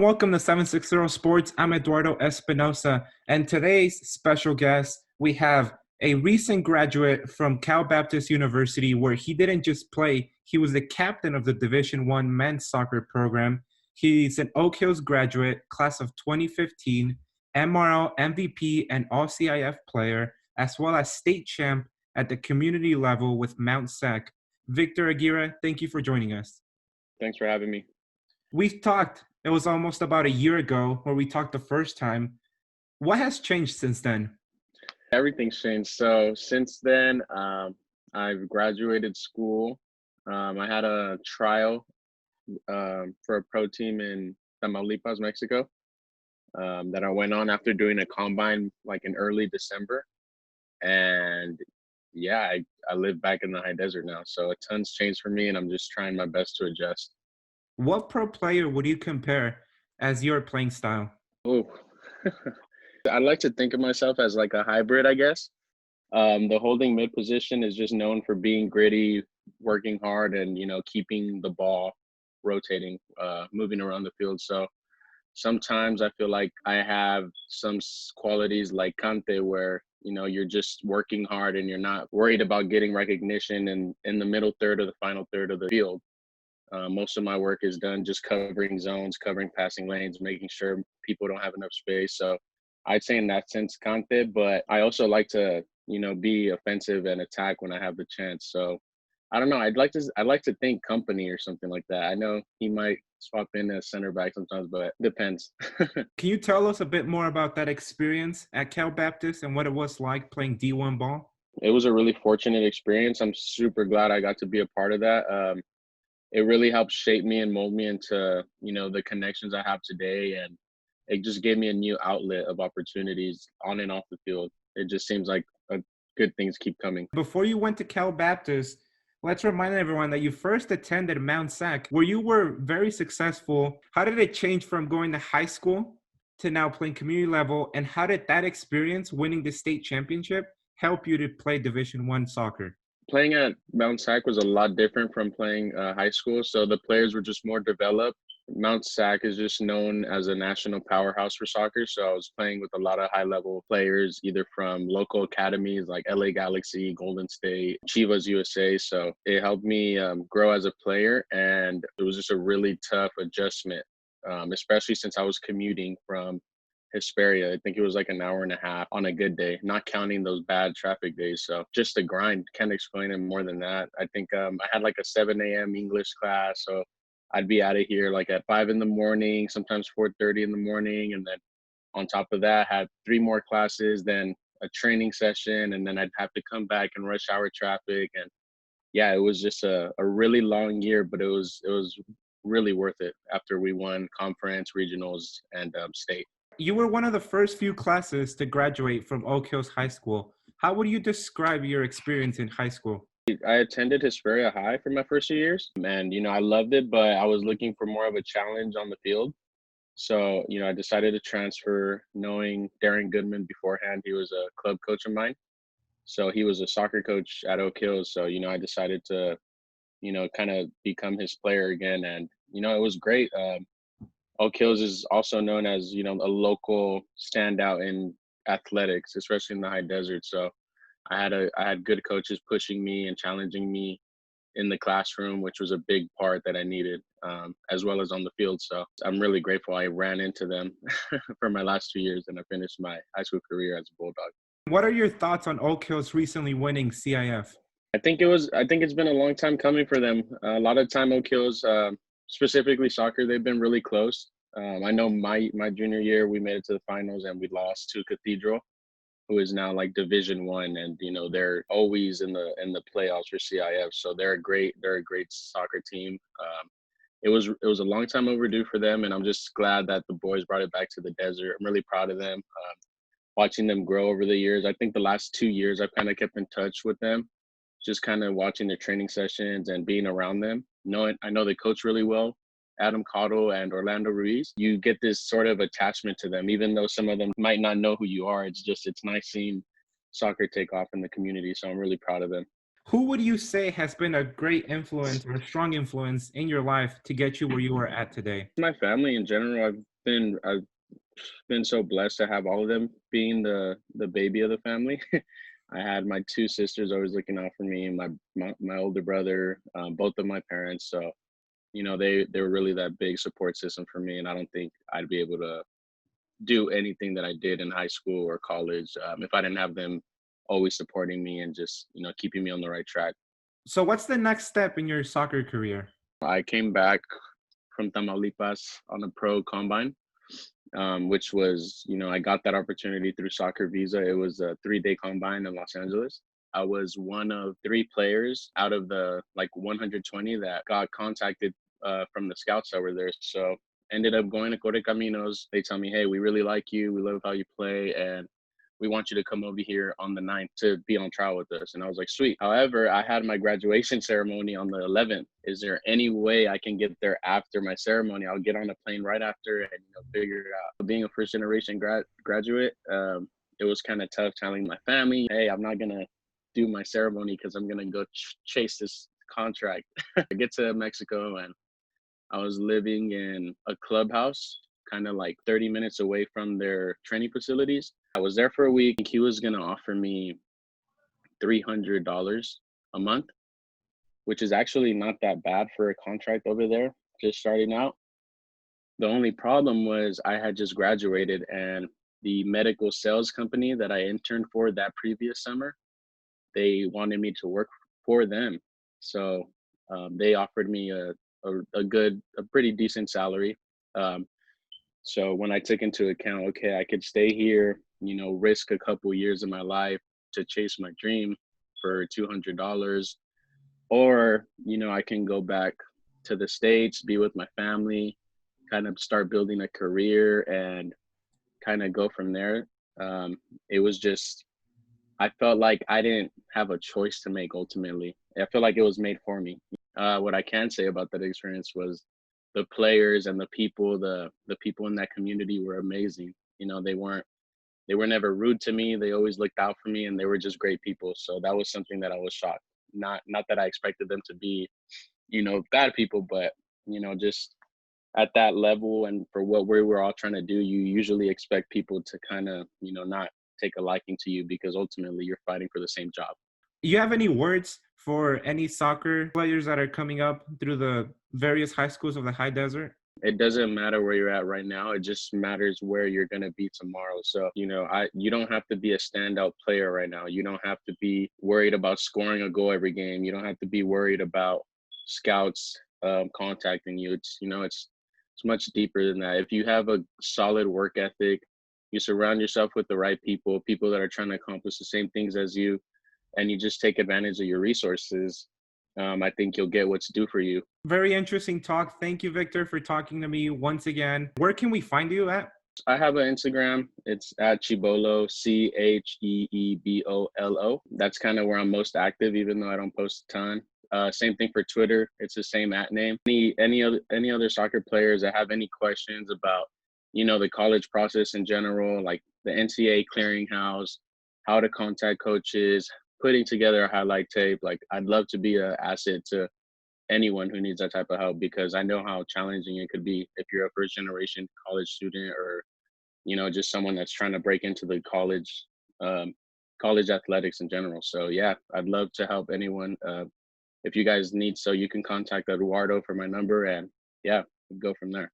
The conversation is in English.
welcome to 760 Sports. I'm Eduardo Espinosa, and today's special guest, we have a recent graduate from Cal Baptist University, where he didn't just play, he was the captain of the Division I men's soccer program. He's an Oak Hills graduate, class of 2015, MRL MVP and All-CIF player, as well as state champ at the community level with Mount Sac. Victor Aguirre, thank you for joining us. Thanks for having me. We've talked, it was almost about a year ago where we talked the first time. What has changed since then? Everything's changed. So since then, I've graduated school. I had a trial for a pro team in Tamaulipas, Mexico, that I went on after doing a combine like in early December. And yeah, I live back in the high desert now. So a ton's changed for me, and I'm just trying my best to adjust. What pro player would you compare as your playing style? Oh, I like to think of myself as like a hybrid, I guess. The holding mid position is just known for being gritty, working hard, and keeping the ball rotating, moving around the field. So sometimes I feel like I have some qualities like Kante, where you're just working hard and you're not worried about getting recognition in the middle third or the final third of the field. Most of my work is done just covering zones, covering passing lanes, making sure people don't have enough space. So I'd say in that sense, Kante, but I also like to, be offensive and attack when I have the chance. So I don't know. I'd like to think company or something like that. I know he might swap in as center back sometimes, but depends. Can you tell us a bit more about that experience at Cal Baptist and what it was like playing D1 ball? It was a really fortunate experience. I'm super glad I got to be a part of that. It really helped shape me and mold me into, the connections I have today. And it just gave me a new outlet of opportunities on and off the field. It just seems like good things keep coming. Before you went to Cal Baptist, let's remind everyone that you first attended Mount Sac, where you were very successful. How did it change from going to high school to now playing community level? And how did that experience, winning the state championship, help you to play Division I soccer? Playing at Mount Sac was a lot different from playing high school. So the players were just more developed. Mount Sac is just known as a national powerhouse for soccer. So I was playing with a lot of high-level players, either from local academies like LA Galaxy, Golden State, Chivas USA. So it helped me grow as a player, and it was just a really tough adjustment, especially since I was commuting from Hesperia. I think it was like an hour and a half on a good day, not counting those bad traffic days. So just a grind. Can't explain it more than that. I think I had like a 7 a.m. English class. So I'd be out of here like at 5 in the morning, sometimes 4:30 in the morning. And then on top of that, had 3 more classes, then a training session. And then I'd have to come back in rush hour traffic. And yeah, it was just a really long year, but it was really worth it after we won conference, regionals, and state. You were one of the first few classes to graduate from Oak Hills High School. How would you describe your experience in high school? I attended Hesperia High for my first few years, and I loved it, but I was looking for more of a challenge on the field. So I decided to transfer, knowing Darren Goodman beforehand. He was a club coach of mine, so he was a soccer coach at Oak Hills. So I decided to kind of become his player again, and it was great. Oak Hills is also known as, a local standout in athletics, especially in the high desert. So I had good coaches pushing me and challenging me in the classroom, which was a big part that I needed, as well as on the field. So I'm really grateful I ran into them for my last 2 years, and I finished my high school career as a Bulldog. What are your thoughts on Oak Hills recently winning CIF? I think it's been a long time coming for them. A lot of time Oak Hills, specifically soccer, they've been really close. I know my junior year we made it to the finals and we lost to Cathedral, who is now like Division I, and they're always in the playoffs for CIF. So they're a great soccer team. It was a long time overdue for them, and I'm just glad that the boys brought it back to the desert. I'm really proud of them. Watching them grow over the years. I think the last 2 years I've kind of kept in touch with them, just kind of watching their training sessions and being around them. I know the coach really well, Adam Cottle and Orlando Ruiz. You get this sort of attachment to them, even though some of them might not know who you are. It's nice seeing soccer take off in the community. So I'm really proud of them. Who would you say has been a great influence or a strong influence in your life to get you where you are at today? My family in general. I've I've been so blessed to have all of them being the baby of the family. I had my two sisters always looking out for me, and my older brother, both of my parents. So they were really that big support system for me, and I don't think I'd be able to do anything that I did in high school or college if I didn't have them always supporting me and just keeping me on the right track. So, what's the next step in your soccer career? I came back from Tamaulipas on a pro combine, which was, I got that opportunity through Soccer Visa. It was a 3-day combine in Los Angeles. I was one of 3 players out of the 120 that got contacted from the scouts that were there. So ended up going to Correcaminos. They tell me, hey, we really like you. We love how you play. And we want you to come over here on the 9th to be on trial with us. And I was like, sweet. However, I had my graduation ceremony on the 11th. Is there any way I can get there after my ceremony? I'll get on a plane right after and figure it out. Being a first generation graduate, it was kind of tough telling my family, hey, I'm not going to do my ceremony because I'm going to go chase this contract. I get to Mexico and I was living in a clubhouse, kind of 30 minutes away from their training facilities. I was there for a week. He was going to offer me $300 a month, which is actually not that bad for a contract over there, just starting out. The only problem was I had just graduated, and the medical sales company that I interned for that previous summer, they wanted me to work for them. So they offered me a pretty decent salary. So when I took into account, okay, I could stay here, risk a couple years of my life to chase my dream for $200, or, I can go back to the States, be with my family, kind of start building a career and kind of go from there. It was just, I felt like I didn't have a choice to make ultimately. I feel like it was made for me. What I can say about that experience was the players and the people in that community were amazing. They were never rude to me. They always looked out for me, and they were just great people. So that was something that I was shocked. Not that I expected them to be, bad people, but just at that level and for what we were all trying to do, you usually expect people to kind of, not take a liking to you because ultimately you're fighting for the same job. You have any words for any soccer players that are coming up through the various high schools of the high desert? It doesn't matter where you're at right now. It just matters where you're going to be tomorrow. So, you don't have to be a standout player right now. You don't have to be worried about scoring a goal every game. You don't have to be worried about scouts contacting you. It's much deeper than that. If you have a solid work ethic, you surround yourself with the right people that are trying to accomplish the same things as you, and you just take advantage of your resources, I think you'll get what's due for you. Very interesting talk. Thank you, Victor, for talking to me once again. Where can we find you at? I have an Instagram. It's at Chibolo, CheeBolo. That's kind of where I'm most active, even though I don't post a ton. Same thing for Twitter. It's the same @name. Any other soccer players that have any questions about, the college process in general, like the NCAA clearinghouse, how to contact coaches, putting together a highlight tape, I'd love to be an asset to anyone who needs that type of help, because I know how challenging it could be if you're a first generation college student or, just someone that's trying to break into the college athletics in general. So yeah, I'd love to help anyone. If you guys need, so you can contact Eduardo for my number, and yeah, we'll go from there.